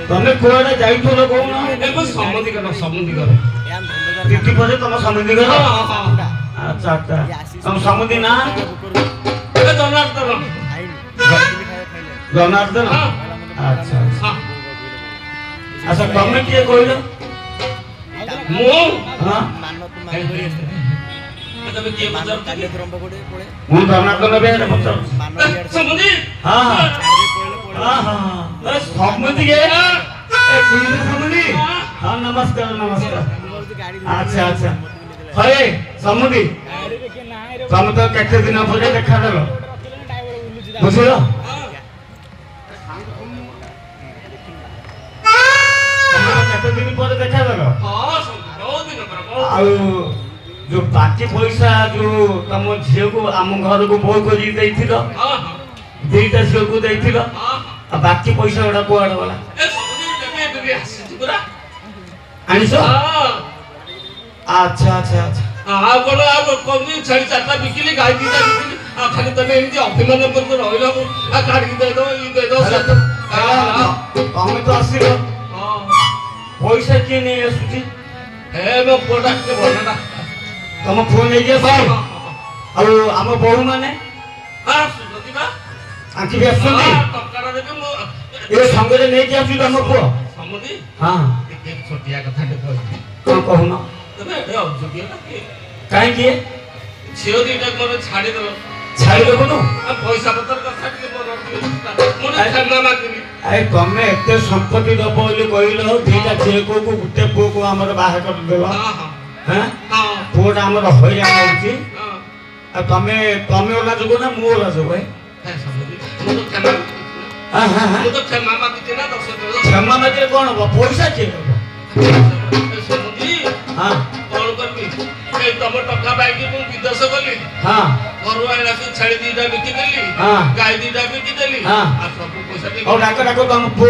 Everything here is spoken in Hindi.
तमे कोडा जाइथलो कोन एगो सम्बन्धी कर तिथि परे तम सम्बन्धी कर अच्छा अच्छा तम सम्बन्धी ना ए जनार्दन जनार्दन अच्छा अच्छा तमे के कहलो मु हां तमे के बजार मु जनार्दन बेरे बजार सम्बन्धी हां हां हां बस सम्बन्धी के सम्बन्धी हां नमस्कार नमस्कार अच्छा अच्छा हरे सम्बन्धी तुम तो केते दिन परे देखा देलो बुझलो केते दिन परे देखा देलो हां बहुत दिन पर आ जो बाकी पैसा जो तुम झियो को आम घर को बोल को जी देइथिलो हां हां देइता झियो को देइथिलो हां बाकी पैसा ओडा कोआड वाला ए सम्बन्धी देबे आसी पूरा आनिसो हां अच्छा अच्छा अच्छा आ कोन आ कोनी छड़ी चारटा बिकिली गाय दीटा बिकिली आ खाली तने एनी अभिमान पर तो रहिला आ काढी दे दो ई दे दो हम तो आसीलो हां पैसा के नै आसुची हे मो प्रोडक्ट के बनना तुम फोन ले जे भाई आ हम बहु माने हां सुजतिबा आंकी बेसुनी टक्कर देबे मो ए संगे ले के आसी तुम को सम्बन्धी हां एक छोटिया कथा के कोन कहूना तबे ए जोगिया ना के काई के छियो दीटा मोर छाडी दो न पैसा पतर कथा के मोर क्षमा मागिनी आइ तमे एते संपत्ति दबो बोली कहिलो दीटा छियो को गुटे पो को हमर बाहर कर देबा हां हां हां पोडा हमर होइया होउची हां आ तमे ओला जगो ना मु ओला जगो है सम्बन्धी मु तो क्षमा हां हां मु तो क्षमा मागिते ना दस क्षमा मागे कोन पैसा के सम्बन्धी हां कोन करबी ए तम टका बाइकी मु विदेश गली हां घर आइला से छाड़ी दीटा बिकी देली हां गाय दीटा बिकी देली हां आ सब पैसा दे और डाको तम पो